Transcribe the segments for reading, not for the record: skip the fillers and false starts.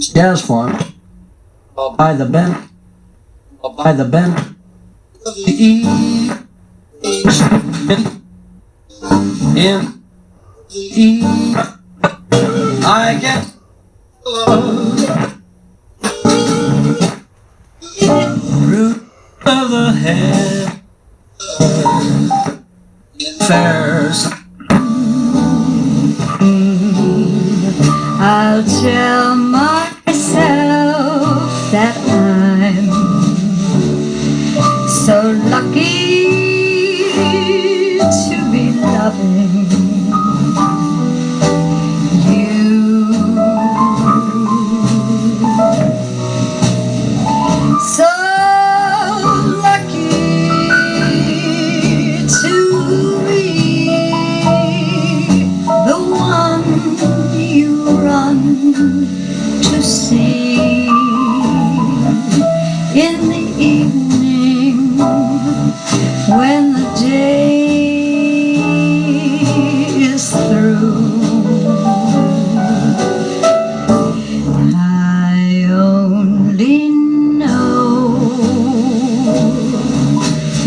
jazz form by the bend the E in E I get root of the head fares. I'll tell myself that I'm so lucky to be loving you. So lucky to be the one you run to see in the evening when the day is through. I only know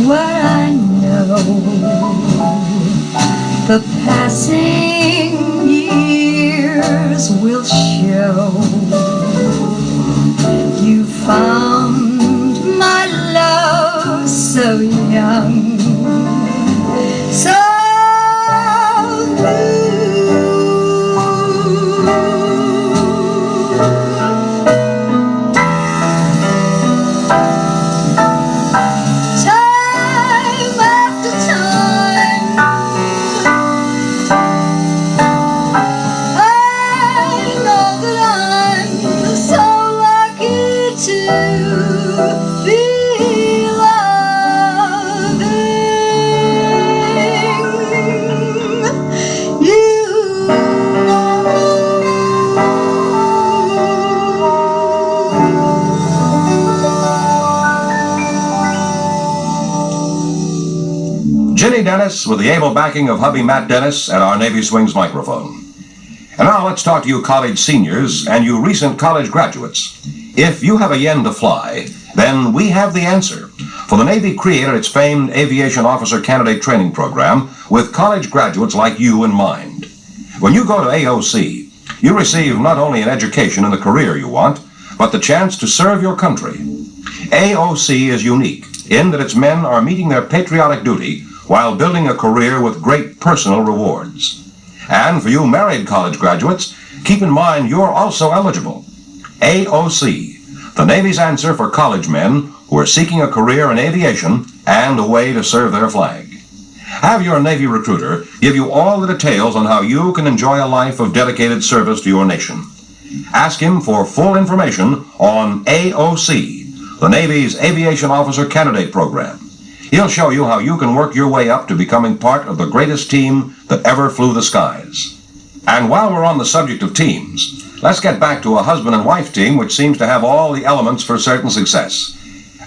what I know. The passing years will show. You found my love so young, so blue. Time after time I know that I'm so lucky to be loving you. Ginny Dennis with the able backing of hubby Matt Dennis and our Navy Swings microphone. And now let's talk to you college seniors and you recent college graduates. If you have a yen to fly, then we have the answer. For the Navy created its famed Aviation Officer Candidate Training Program with college graduates like you in mind. When you go to AOC, you receive not only an education in the career you want, but the chance to serve your country. AOC is unique in that its men are meeting their patriotic duty while building a career with great personal rewards. And for you married college graduates, keep in mind you're also eligible. AOC, the Navy's answer for college men who are seeking a career in aviation and a way to serve their flag. Have your Navy recruiter give you all the details on how you can enjoy a life of dedicated service to your nation. Ask him for full information on AOC, the Navy's Aviation Officer Candidate Program. He'll show you how you can work your way up to becoming part of the greatest team that ever flew the skies. And while we're on the subject of teams, let's get back to a husband and wife team which seems to have all the elements for certain success.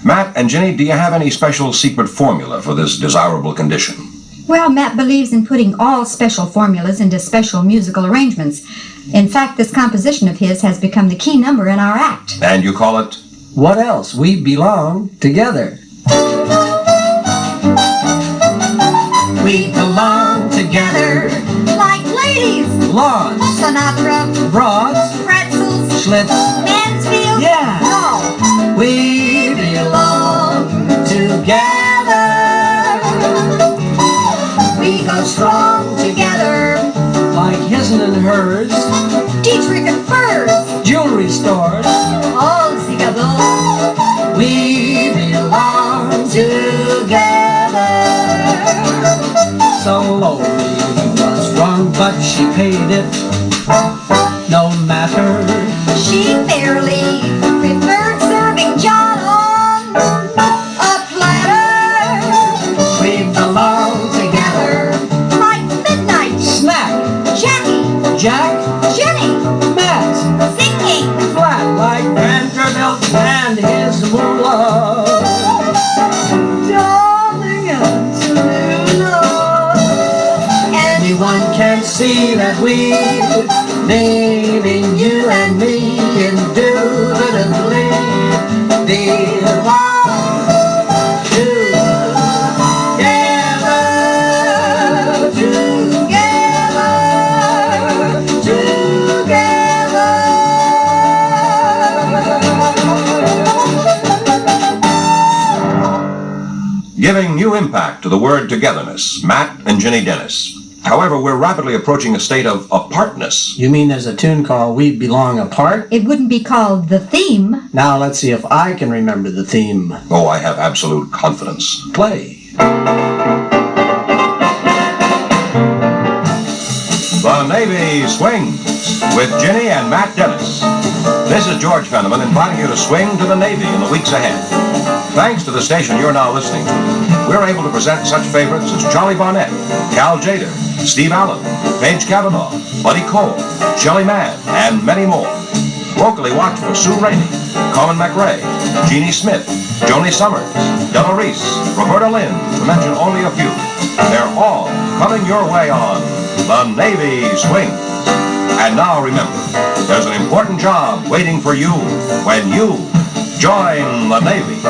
Matt and Ginny, do you have any special secret formula for this desirable condition? Well, Matt believes in putting all special formulas into special musical arrangements. In fact, this composition of his has become the key number in our act. And you call it? What else? We belong together. We belong together. Like ladies, Lawns, Sinatra, broads, pretzels, Schlitz. Mansfield. Yeah. No. We belong together. We go strong together. Like his'n and hers, Dietrich and Furs. jewelry stores. All together. We belong together. So lonely was wrong, but she paid it. No matter. She barely preferred serving John on a platter. We belong together. Like midnight, Snack, Jackie, Jack, Jenny, Matt, singing. flat like Vanderbilt and his moolah. Darling, until you know, anyone can see that we leaving you and me indubitably belong together, Giving new impact to the word togetherness, Matt and Ginny Dennis. However, we're rapidly approaching a state of apartness. You mean there's a tune called We Belong Apart? It wouldn't be called the theme. Now let's see if I can remember the theme. Oh, I have absolute confidence. Play. The Navy Swings with Ginny and Matt Dennis. This is George Fenneman inviting you to swing to the Navy in the weeks ahead. Thanks to the station you're now listening to, we're able to present such favorites as Charlie Barnett, Cal Jader, Steve Allen, Paige Cavanaugh, Buddy Cole, Shelley Mann, and many more. Locally, watch for Sue Rainey, Colin McRae, Jeannie Smith, Joni Summers, Della Reese, Roberta Lynn, to mention only a few. They're all coming your way on The Navy Swings. And now remember, there's an important job waiting for you when you join the Navy.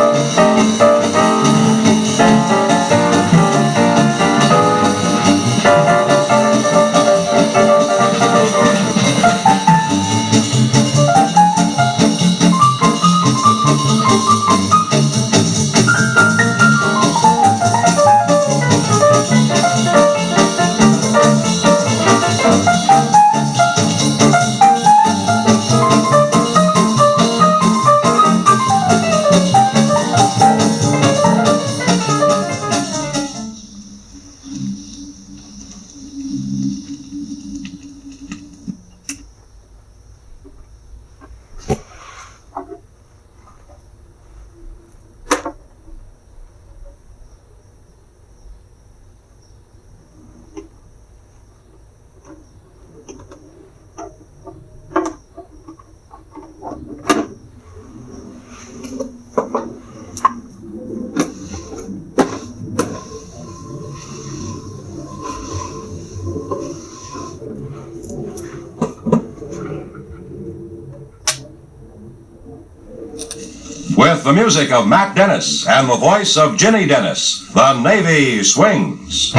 With the music of Matt Dennis and the voice of Ginny Dennis, The Navy Swings.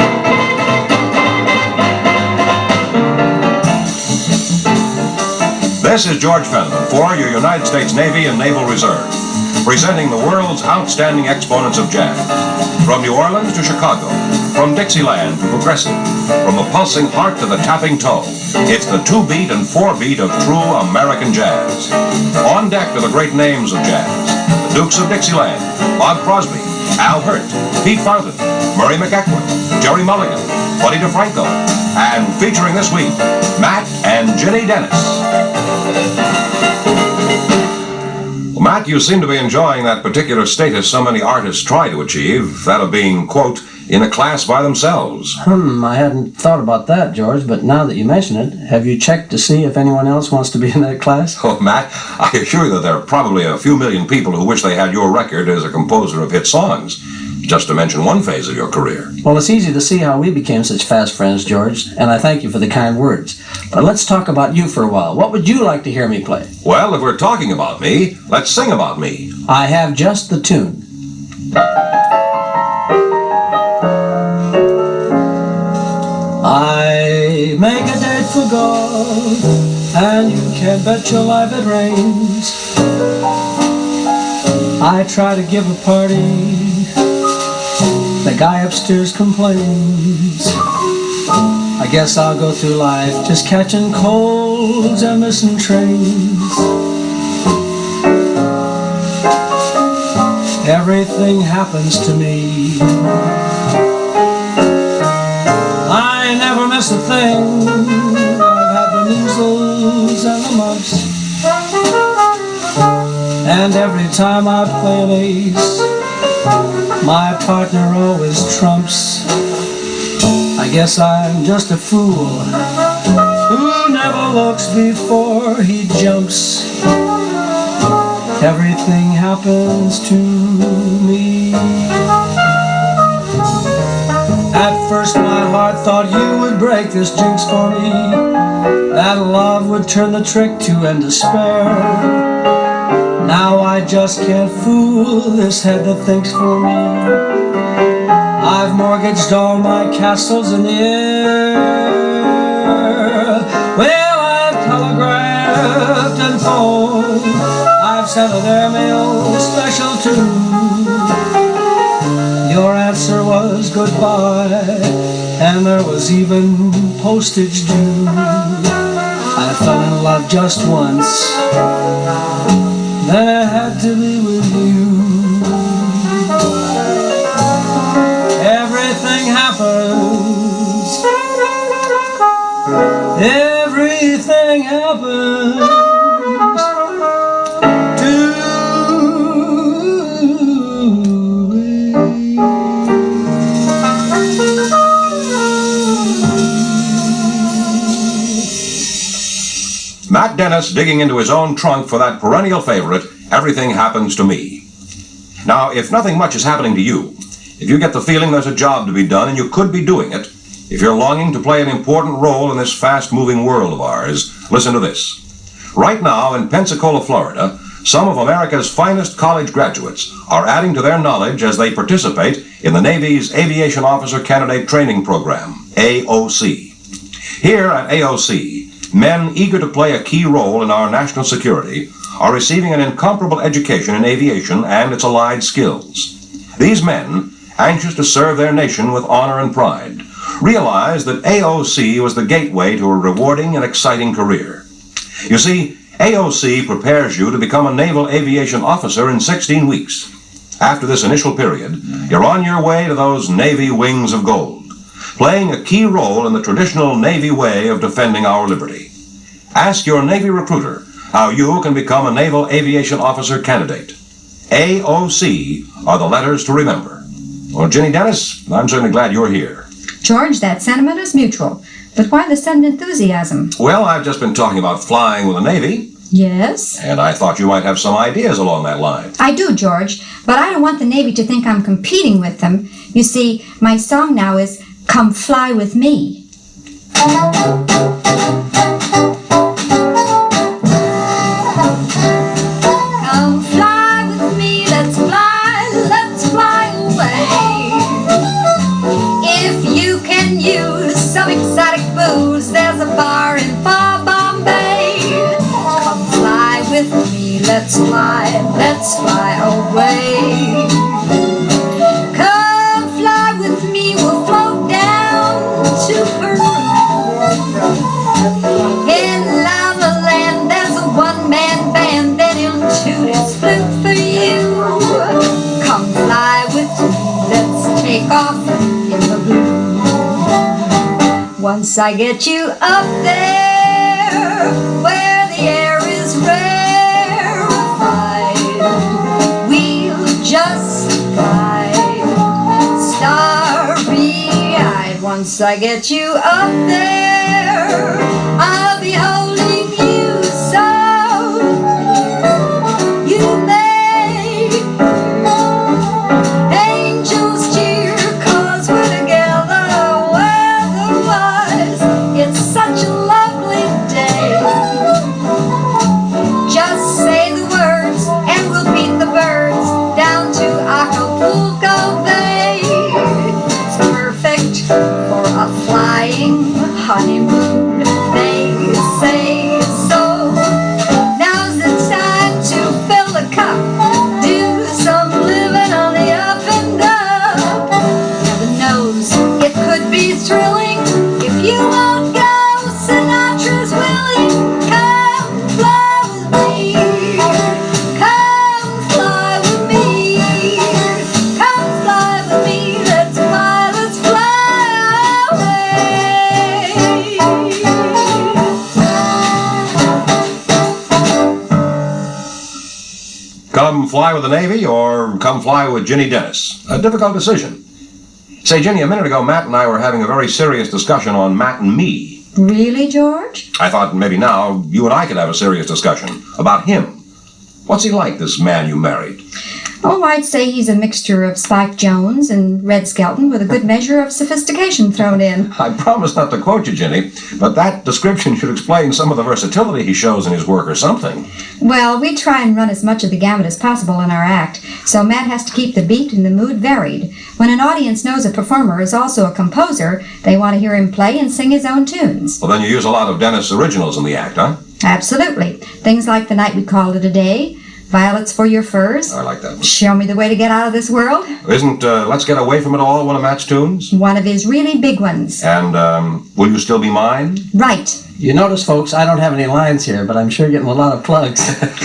This is George Fenneman for your United States Navy and Naval Reserve, presenting the world's outstanding exponents of jazz. From New Orleans to Chicago, from Dixieland to Progressive, from the pulsing heart to the tapping toe, it's the 2-beat and 4-beat of true American jazz. On deck are the great names of jazz: the Dukes of Dixieland, Bob Crosby, Al Hirt, Pete Fountain, Murray McEachran, Jerry Mulligan, Buddy DeFranco, and featuring this week, Matt and Ginny Dennis. Well, Matt, you seem to be enjoying that particular status so many artists try to achieve, that of being, quote, in a class by themselves. I hadn't thought about that, George, but now that you mention it, have you checked to see if anyone else wants to be in that class? Oh, Matt, I assure you that there are probably a few million people who wish they had your record as a composer of hit songs, just to mention one phase of your career. Well, it's easy to see how we became such fast friends, George, and I thank you for the kind words. But let's talk about you for a while. What would you like to hear me play? Well, if we're talking about me, let's sing about me. I have just the tune. I make a date for God, and you can bet your life it rains. I try to give a party, the guy upstairs complains. I guess I'll go through life just catching colds and missing trains. Everything happens to me, I never miss a thing. I've had the measles and the mumps, and every time I play an ace, my partner always trumps. I guess I'm just a fool who never looks before he jumps. Everything happens to me. At first my heart thought thought you would break this jinx for me, that love would turn the trick to end despair. Now I just can't fool this head that thinks for me. I've mortgaged all my castles in the air. Well, I've telegraphed and phoned, I've sent an airmail special too. Your answer was goodbye, and there was even postage due. I fell in love just once, then I had to be with you. Everything happens, everything happens to Matt Dennis digging into his own trunk for that perennial favorite, Everything Happens to Me. Now, if nothing much is happening to you, if you get the feeling there's a job to be done and you could be doing it, if you're longing to play an important role in this fast-moving world of ours, listen to this. Right now in Pensacola, Florida, some of America's finest college graduates are adding to their knowledge as they participate in the Navy's Aviation Officer Candidate Training Program, AOC. Here at AOC, men eager to play a key role in our national security are receiving an incomparable education in aviation and its allied skills. These men, anxious to serve their nation with honor and pride, realized that AOC was the gateway to a rewarding and exciting career. You see, AOC prepares you to become a naval aviation officer in 16 weeks. After this initial period, you're on your way to those Navy wings of gold, playing a key role in the traditional Navy way of defending our liberty. Ask your Navy recruiter how you can become a Naval Aviation Officer candidate. AOC are the letters to remember. Well, Ginny Dennis, I'm certainly glad you're here. George, that sentiment is mutual. But why the sudden enthusiasm? Well, I've just been talking about flying with the Navy, Yes? and I thought you might have some ideas along that line. I do, George, but I don't want the Navy to think I'm competing with them. You see, my song now is Come Fly With Me. Come fly with me, let's fly away. If you can use some exotic booze, there's a bar in far Bombay. Come fly with me, let's fly away. Come fly with me, we'll float down to Peru. In Lava Land, there's a one-man band, then he'll toot his flute for you. Come fly with me, let's take off in the blue. Once I get you up there, where the air is rarefied, we'll just glide, starry-eyed. Once I get you up there, I'll be holding you so you may. Angels cheer 'cause we're together weather-wise. It's such a lovely day. Just say the words and we'll beat the birds down to Acapulco Bay. It's perfect for a flying honeymoon, they say so. Now's the time to fill the cup, do some living on the up and up. Heaven knows it could be thrilling if you won't go. Sinatra's willing. Come fly with me. Come fly with me. Come fly with me. Let's fly away. Come fly with the Navy or come fly with Ginny Dennis? A difficult decision. Say, Ginny, a minute ago, Matt and I were having a very serious discussion on Matt and me. Really, George? I thought maybe now you and I could have a serious discussion about him. What's he like, this man you married? Oh, I'd say he's a mixture of Spike Jones and Red Skelton with a good measure of sophistication thrown in. I promise not to quote you, Ginny, but that description should explain some of the versatility he shows in his work or something. Well, we try and run as much of the gamut as possible in our act, so Matt has to keep the beat and the mood varied. When an audience knows a performer is also a composer, they want to hear him play and sing his own tunes. Well, then you use a lot of Dennis originals in the act, huh? Absolutely. Things like The Night We Called It a Day, Violets for Your Furs, I like that one. Show Me the Way to Get Out of This World, Isn't Let's Get Away from It All one of Matt's tunes? one of his really big ones. And Will You Still Be Mine? Right. You notice, folks, I don't have any lines here, but I'm sure getting a lot of plugs.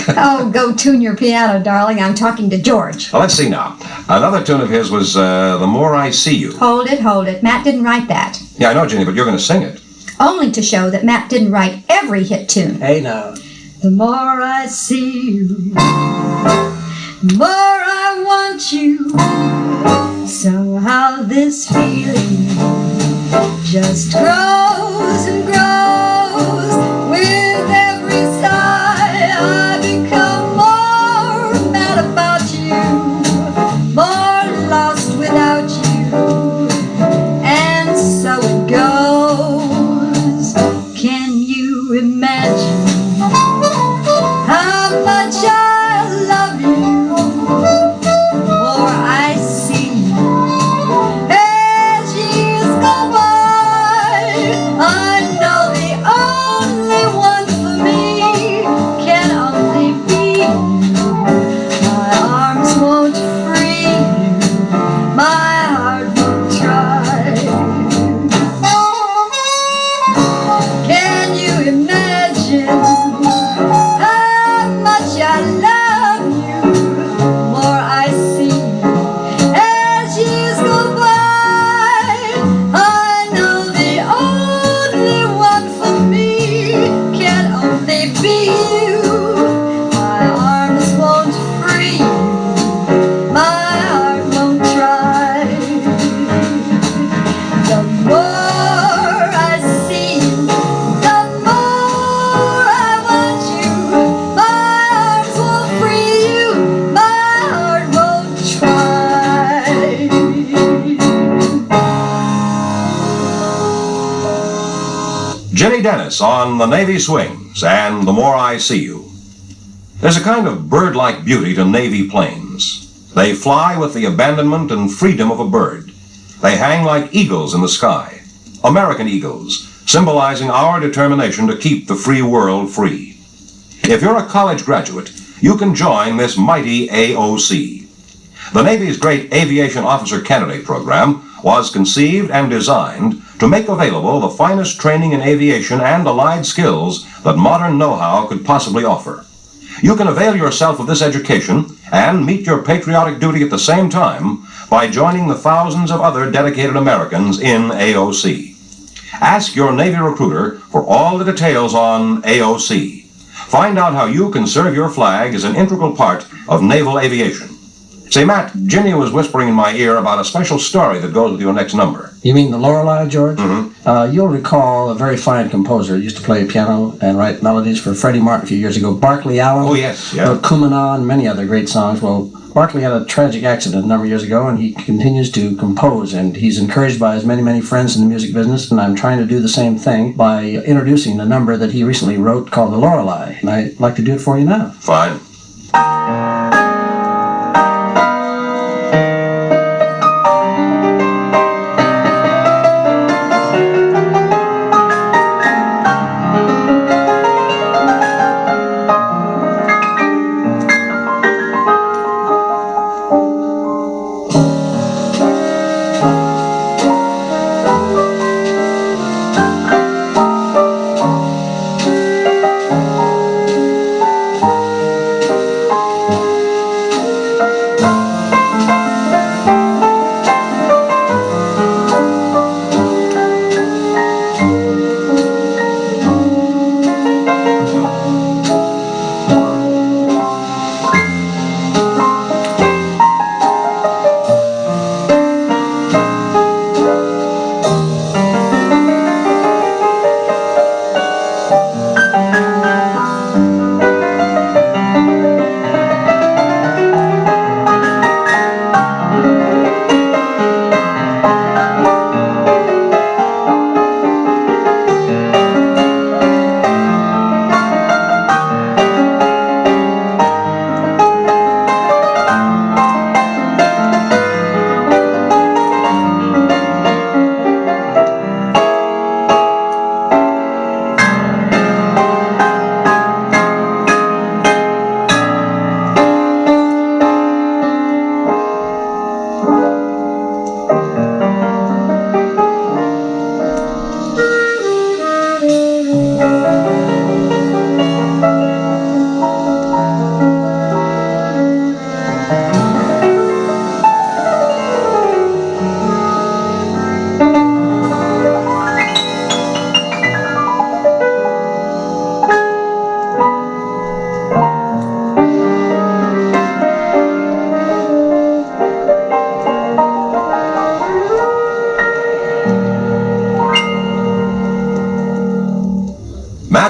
Oh, go tune your piano, darling. I'm talking to George. Well, let's see now. Another tune of his was The More I See You. Hold it, hold it. Matt didn't write that. Yeah, I know, Ginny, but you're going to sing it. Only to show that Matt didn't write every hit tune. Hey, now. The more I see you, the more I want you. Somehow this feeling just grows and grows. With every sigh I become more mad about you, more lost without you. And so it goes. Can you imagine how much I love you? The more I see you as years go by, I know the only one for me can only be you. My arms won't free you, my heart won't try. Can you imagine how much I love you? The more I see you as years go by, I know the only one for me can only be you. My arms won't free you, my heart won't try. The more I see you, the more I want you. My arms won't free you, my heart won't try. Ginny Dennis on the Navy Swings and The More I See You. There's a kind of bird-like beauty to Navy planes. They fly with the abandonment and freedom of a bird. They hang like eagles in the sky, American eagles, symbolizing our determination to keep the free world free. If you're a college graduate, you can join this mighty AOC. The Navy's great Aviation Officer Candidate Program was conceived and designed to make available the finest training in aviation and allied skills that modern know-how could possibly offer. You can avail yourself of this education and meet your patriotic duty at the same time by joining the thousands of other dedicated Americans in AOC. Ask your Navy recruiter for all the details on AOC. Find out how you can serve your flag as an integral part of naval aviation. Say, Matt, Ginny was whispering in my ear about a special story that goes with your next number. You mean the Lorelei, George? Mm-hmm. You'll recall a very fine composer used to play piano and write melodies for Freddie Martin a few years ago, Barclay Allen. Oh, yes, yeah. Wrote Kumana and many other great songs. Well, Barclay had a tragic accident a number of years ago, and he continues to compose, and he's encouraged by his many, many friends in the music business, and I'm trying to do the same thing by introducing a number that he recently wrote called the Lorelei, and I'd like to do it for you now. Fine.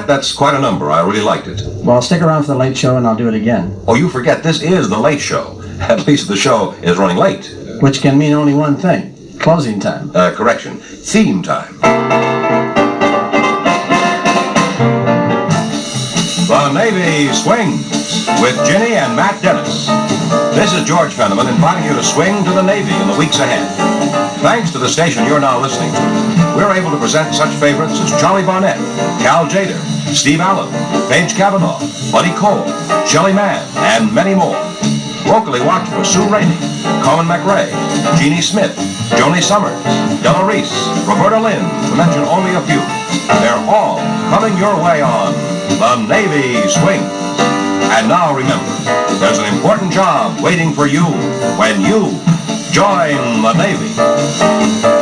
Matt, that's quite a number. I really liked it. Well, stick around for the late show and I'll do it again. Oh, you forget, this is the late show. At least the show is running late. Which can mean only one thing. Closing time. Correction. Theme time. The Navy Swings with Ginny and Matt Dennis. This is George Fenneman inviting you to swing to the Navy in the weeks ahead. Thanks to the station you're now listening to, we're able to present such favorites as Charlie Barnett, Cal Jader, Steve Allen, Paige Cavanaugh, Buddy Cole, Shelley Mann, and many more. Locally watch for Sue Rainey, Coleman McRae, Jeannie Smith, Joni Summers, Della Reese, Roberta Lynn, to mention only a few. They're all coming your way on The Navy Swings. And now remember, there's an important job waiting for you when you join the Navy.